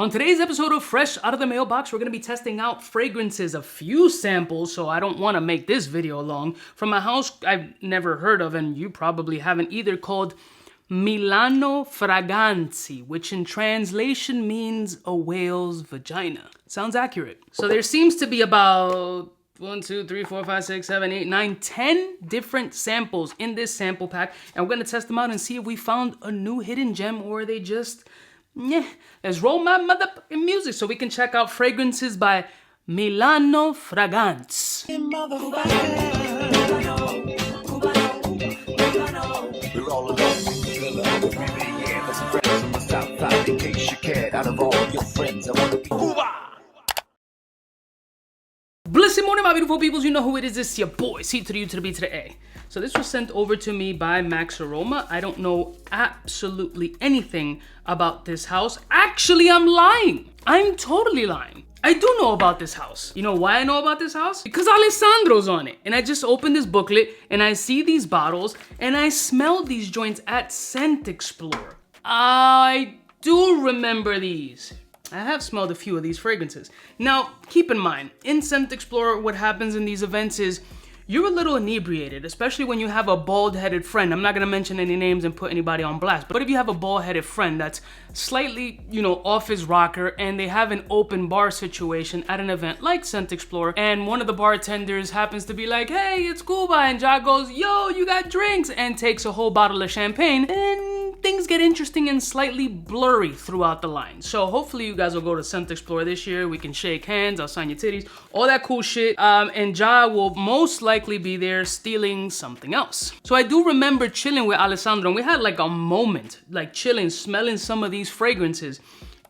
On today's episode of Fresh Out of the Mailbox, we're gonna be testing out fragrances, a few samples, so I don't wanna make this video long, from a house I've never heard of, and you probably haven't either, called Milano Fragranze, which in translation means a whale's vagina. Sounds accurate. So there seems to be about 1, 2, 3, 4, 5, 6, 7, 8, 9, 10 different samples in this sample pack, and we're gonna test them out and see if we found a new hidden gem or they just, yeah. Let's roll my motherfucking music so we can check out fragrances by Milano Fragranze. Blessed morning, my beautiful peoples. You know who it is. It's your boy, C to the U to the B to the A. So this was sent over to me by Max Aroma. I don't know absolutely anything about this house. Actually, I'm lying. I'm totally lying. I do know about this house. You know why I know about this house? Because Alessandro's on it. And I just opened this booklet and I see these bottles and I smelled these joints at Scent Explorer. I do remember these. I have smelled a few of these fragrances. Now, keep in mind, in Scent Explorer, what happens in these events is you're a little inebriated, especially when you have a bald-headed friend. I'm not gonna mention any names and put anybody on blast, but if you have a bald-headed friend that's slightly, off his rocker and they have an open bar situation at an event like Scent Explorer, and one of the bartenders happens to be like, hey, it's Cuba, and Ja goes, yo, you got drinks, and takes a whole bottle of champagne, then things get interesting and slightly blurry throughout the line. So hopefully you guys will go to Scent Explorer this year. We can shake hands, I'll sign your titties, all that cool shit, and Ja will most likely be there stealing something else. So I do remember chilling with Alessandro, and we had like a moment, like chilling, smelling some of these fragrances.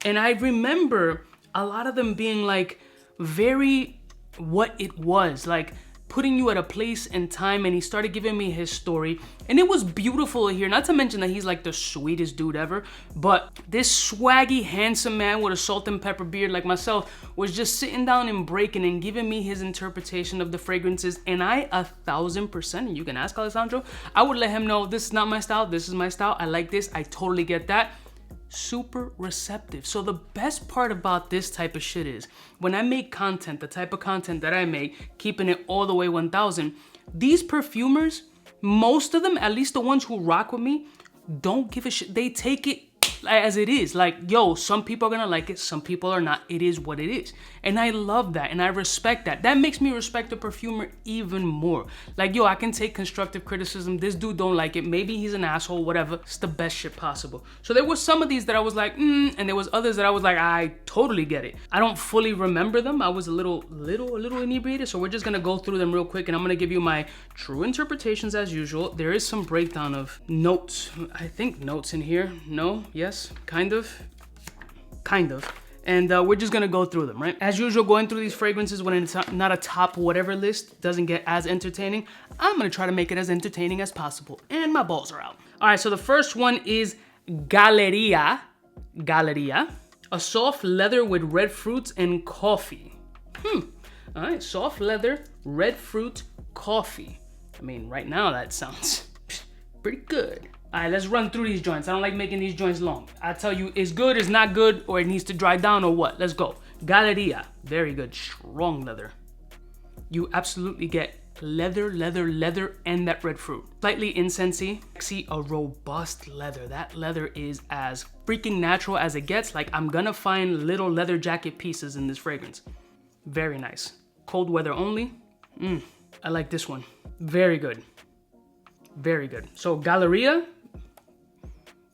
And I remember a lot of them being like very what it was, like putting you at a place and time, and he started giving me his story. And it was beautiful to hear, not to mention that he's like the sweetest dude ever, but this swaggy, handsome man with a salt and pepper beard like myself was just sitting down and breaking and giving me his interpretation of the fragrances. And I 1000%, and you can ask Alessandro, I would let him know, this is not my style, this is my style, I like this, I totally get that. Super receptive. So the best part about this type of shit is when I make content, the type of content that I make, keeping it all the way 1000, these perfumers, most of them, at least the ones who rock with me, don't give a shit. They take it as it is. Like, yo, some people are gonna like it, some people are not. It is what it is. And I love that and I respect that. That makes me respect the perfumer even more. Like, yo, I can take constructive criticism. This dude don't like it. Maybe he's an asshole, whatever. It's the best shit possible. So there was some of these that I was like, and there was others that I was like, I totally get it. I don't fully remember them. I was a little inebriated. So we're just gonna go through them real quick and I'm gonna give you my true interpretations as usual. There is some breakdown of notes. I think notes in here. No? Yes? Kind of. And we're just gonna go through them, right? As usual, going through these fragrances when it's not a top whatever list doesn't get as entertaining. I'm gonna try to make it as entertaining as possible. And my balls are out. All right, so the first one is Galleria. A soft leather with red fruits and coffee. All right, soft leather, red fruit, coffee. I mean, right now that sounds pretty good. All right, let's run through these joints. I don't like making these joints long. I tell you, it's good, it's not good, or it needs to dry down, or what. Let's go. Galleria, very good, strong leather. You absolutely get leather, and that red fruit. Slightly incensey. See, a robust leather. That leather is as freaking natural as it gets. Like, I'm gonna find little leather jacket pieces in this fragrance. Very nice. Cold weather only. I like this one. Very good. Very good. So Galleria,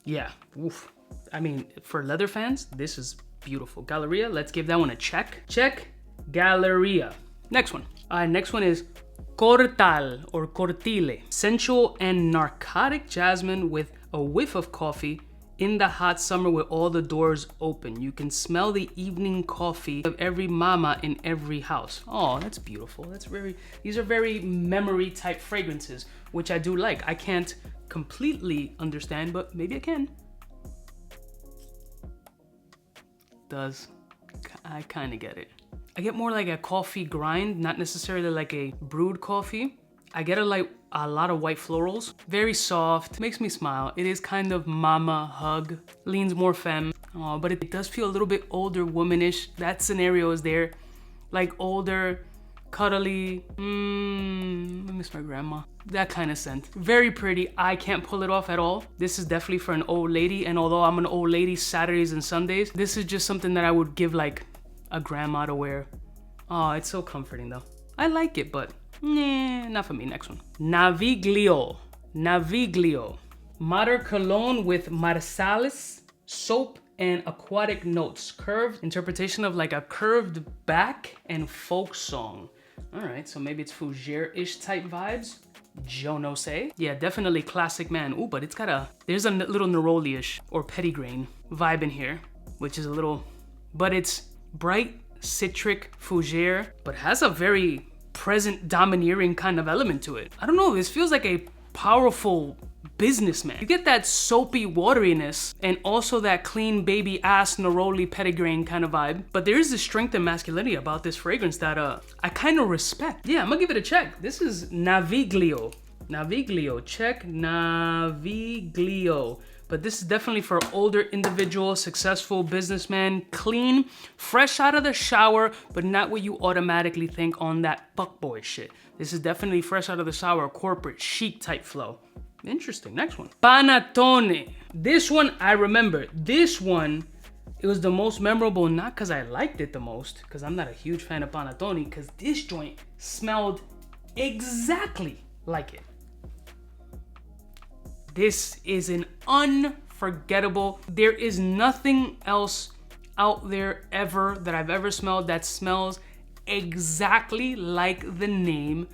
yeah, oof. I mean, for leather fans, this is beautiful. Galleria, let's give that one a check. Check, Galleria. Next one. All right, next one is Cortal or Cortile. Sensual and narcotic jasmine with a whiff of coffee in the hot summer with all the doors open. You can smell the evening coffee of every mama in every house. Oh, that's beautiful. These are very memory type fragrances, which I do like. I can't completely understand, but maybe I can. I kind of get it. I get more like a coffee grind, not necessarily like a brewed coffee. I get a lot of white florals. Very soft, makes me smile. It is kind of mama hug, leans more femme. Oh, but it does feel a little bit older womanish. That scenario is there. Like older, cuddly. I miss my grandma. That kind of scent. Very pretty. I can't pull it off at all. This is definitely for an old lady. And although I'm an old lady Saturdays and Sundays, this is just something that I would give like a grandma to wear. Oh, it's so comforting though. I like it, but nah, not for me. Next one. Naviglio. Naviglio. Modern cologne with marsalis, soap, and aquatic notes. Curved interpretation of like a curved back and folk song. All right, so maybe it's fougere-ish type vibes. GsσσÄ. Yeah, definitely classic man. Ooh, but it's got a, there's a little neroli-ish or petitgrain vibe in here, which is a little, but it's bright, citric, fougere, but has a very present, domineering kind of element to it. I don't know, this feels like a powerful businessman. You get that soapy wateriness and also that clean baby ass neroli petitgrain kind of vibe, but there is a strength and masculinity about this fragrance that I kind of respect. Yeah, I'm gonna give it a check. This is Naviglio. Naviglio, check Naviglio. But this is definitely for older individual, successful businessman, clean, fresh out of the shower, but not what you automatically think on that fuckboy shit. This is definitely fresh out of the shower, corporate, chic type flow. Interesting, next one. Panatoni. This one, I remember. This one, it was the most memorable, not because I liked it the most, because I'm not a huge fan of Panatoni, because this joint smelled exactly like it. This is an unforgettable. There is nothing else out there ever that I've ever smelled that smells exactly like the name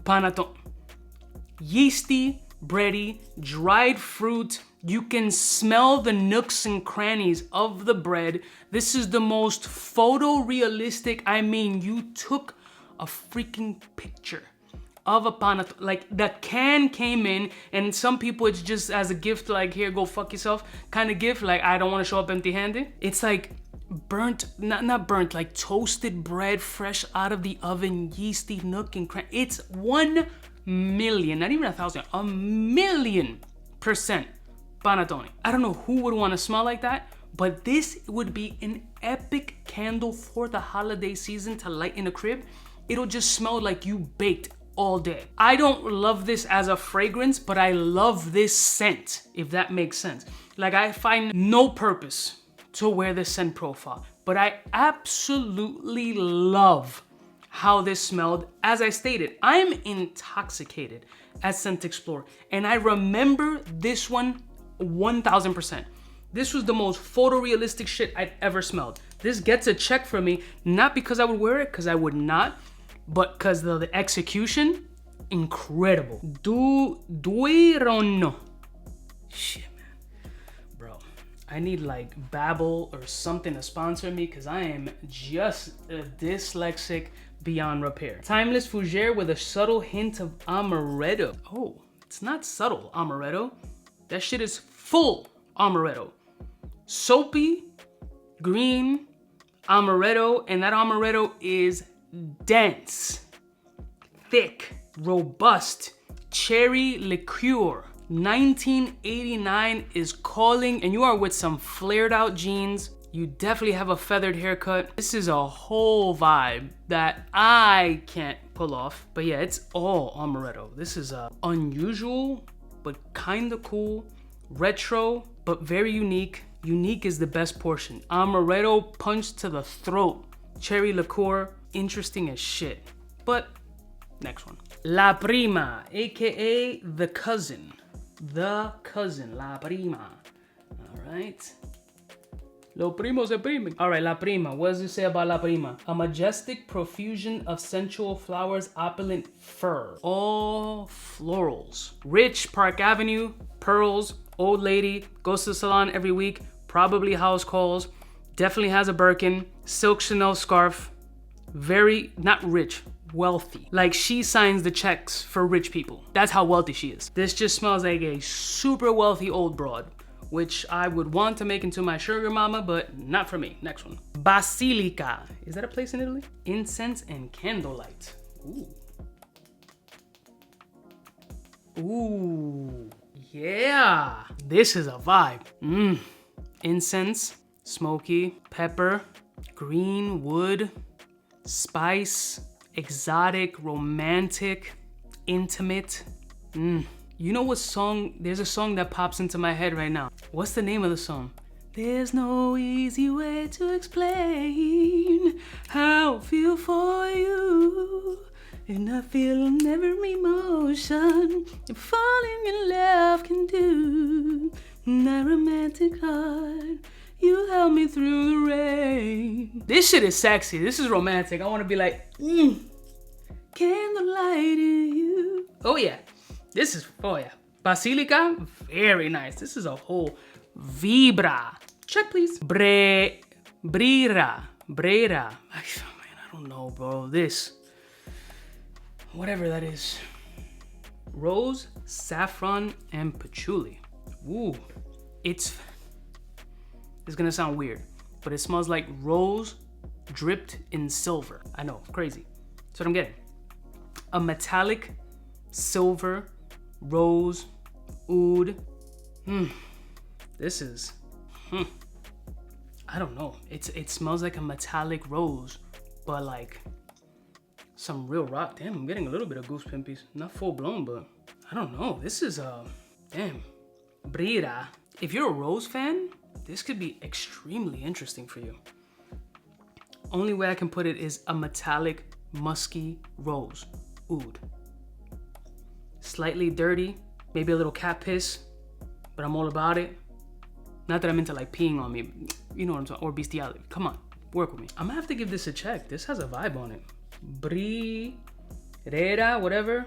Panatoni. Yeasty, bready, dried fruit. You can smell the nooks and crannies of the bread. This is the most photorealistic. I mean, you took a freaking picture of a panettone. Like the can came in, and some people it's just as a gift, like here, go fuck yourself kind of gift. Like I don't want to show up empty-handed. It's like burnt, not burnt, like toasted bread fresh out of the oven, yeasty nook and cranny. It's 1 million, not even 1,000, 1,000,000% Panatoni. I don't know who would want to smell like that, but this would be an epic candle for the holiday season to light in a crib. It'll just smell like you baked all day. I don't love this as a fragrance, but I love this scent, if that makes sense. Like I find no purpose to wear this scent profile, but I absolutely love how this smelled. As I stated, I'm intoxicated at Scent Explorer, and I remember this one 1000%. This was the most photorealistic shit I'd ever smelled. This gets a check for me, not because I would wear it, because I would not, but because of the execution, incredible. Duirono. Shit, man. Bro, I need like Babbel or something to sponsor me, because I am just a dyslexic beyond repair. Timeless fougere with a subtle hint of amaretto. Oh, it's not subtle amaretto. That shit is full amaretto. Soapy, green, amaretto, and that amaretto is dense, thick, robust, cherry liqueur. 1989 is calling, and you are with some flared out jeans. You definitely have a feathered haircut. This is a whole vibe that I can't pull off. But yeah, it's all amaretto. This is unusual, but kind of cool. Retro, but very unique. Unique is the best portion. Amaretto punch to the throat. Cherry liqueur, interesting as shit. But next one. La Prima, AKA the cousin. The cousin, La Prima. All right. Lo primo se prime. All right, La Prima. What does it say about La Prima? A majestic profusion of sensual flowers, opulent fur. All florals. Rich, Park Avenue, pearls, old lady, goes to the salon every week, probably house calls, definitely has a Birkin, silk Chanel scarf, very, not rich, wealthy. Like she signs the checks for rich people. That's how wealthy she is. This just smells like a super wealthy old broad, which I would want to make into my sugar mama, but not for me. Next one. Basilica. Is that a place in Italy? Incense and candlelight. Ooh. Ooh, yeah. This is a vibe. Incense, smoky, pepper, green, wood, spice, exotic, romantic, intimate. You know what song? There's a song that pops into my head right now. What's the name of the song? There's no easy way to explain how I feel for you. And I feel every emotion falling in love can do. My romantic heart, you held me through the rain. This shit is sexy. This is romantic. I want to be like, candlelight in you. Oh yeah. This is, oh yeah. Basilica, very nice. This is a whole vibra. Check, please. Brera. Oh, man, I don't know, bro. This, whatever that is. Rose, saffron, and patchouli. Ooh, it's gonna sound weird, but it smells like rose dripped in silver. I know, crazy. That's what I'm getting. A metallic silver rose oud. This is, I don't know. It smells like a metallic rose, but like some real rock. Damn, I'm getting a little bit of goose pimpies. Not full blown, but I don't know. This is damn, Brera. If you're a rose fan, this could be extremely interesting for you. Only way I can put it is a metallic musky rose oud. Slightly dirty, maybe a little cat piss, but I'm all about it. Not that I'm into like peeing on me, you know what I'm talking, or bestiality. Come on, work with me. I'm gonna have to give this a check. This has a vibe on it. Brera, whatever.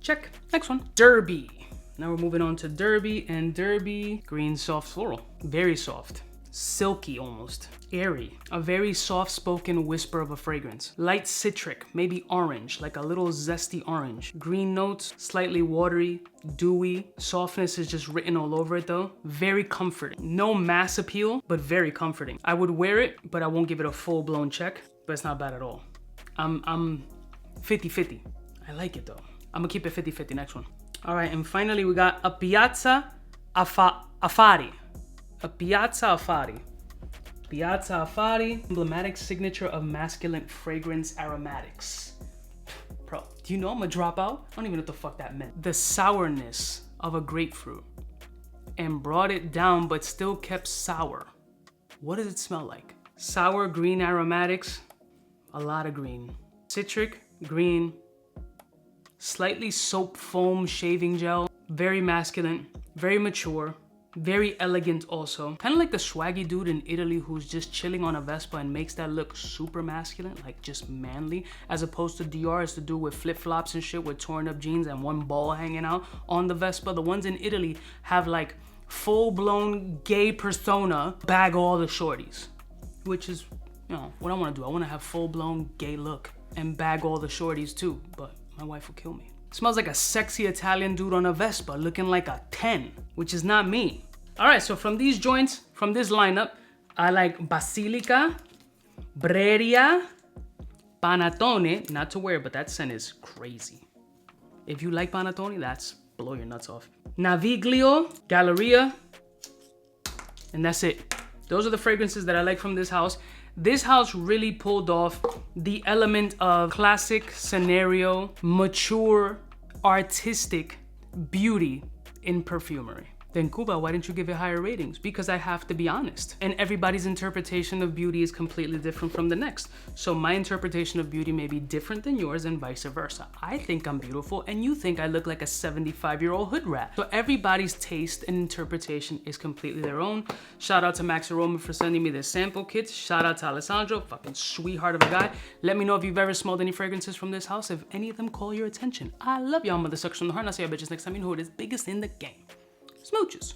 Check. Next one. Derby. Now we're moving on to Derby, and Derby, green soft floral. Very soft. Silky almost. Airy. A very soft-spoken whisper of a fragrance. Light citric, maybe orange, like a little zesty orange. Green notes, slightly watery, dewy. Softness is just written all over it though. Very comforting. No mass appeal, but very comforting. I would wear it, but I won't give it a full-blown check, but it's not bad at all. I'm 50-50. I like it though. I'm gonna keep it 50-50. Next one. All right, and finally we got a Piazza afari. A Piazza afari. Piazza afari, emblematic signature of masculine fragrance aromatics. Bro, do you know I'm gonna drop out? I don't even know what the fuck that meant. The sourness of a grapefruit and brought it down but still kept sour. What does it smell like? Sour green aromatics, a lot of green. Citric, green, slightly soap foam shaving gel, very masculine, very mature, very elegant also. Kind of like the swaggy dude in Italy who's just chilling on a Vespa and makes that look super masculine, like just manly, as opposed to Dior is to do with flip-flops and shit with torn up jeans and one ball hanging out on the Vespa. The ones in Italy have like full-blown gay persona, bag all the shorties, which is, you know, what I want to do. I want to have full-blown gay look and bag all the shorties too, but my wife will kill me. Smells like a sexy Italian dude on a Vespa looking like a 10, which is not me. All right, so from these joints, from this lineup, I like Basilica, Brera, Panatoni, not to wear, but that scent is crazy. If you like Panatoni, that's blow your nuts off. Navi, Galleria, and that's it. Those are the fragrances that I like from this house. This house really pulled off the element of classic scenario, mature, artistic beauty in perfumery. Then Cuba, why didn't you give it higher ratings? Because I have to be honest. And everybody's interpretation of beauty is completely different from the next. So my interpretation of beauty may be different than yours and vice versa. I think I'm beautiful and you think I look like a 75-year-old hood rat. So everybody's taste and interpretation is completely their own. Shout out to Max Aroma for sending me this sample kit. Shout out to Alessandro, fucking sweetheart of a guy. Let me know if you've ever smelled any fragrances from this house, if any of them call your attention. I love y'all mother suckers from the heart, and I'll see y'all bitches next time. You know who it is, biggest in the game. Smooches.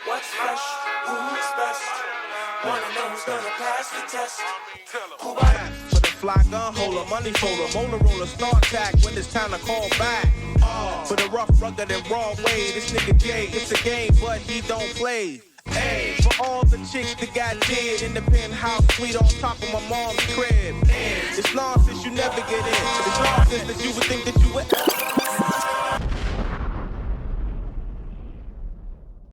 What's fresh? Who's best? One of them's gonna pass the test. For the fly gun holder, money folder, motor roller, start tag when it's time to call back. For the rough, rugged, and raw way, this nigga Jay, it's a game, but he don't play. Hey. For all the chicks that got dead in the penthouse suite on top of my mom's crib. It's nonsense, you never get in. It's nonsense that you would think that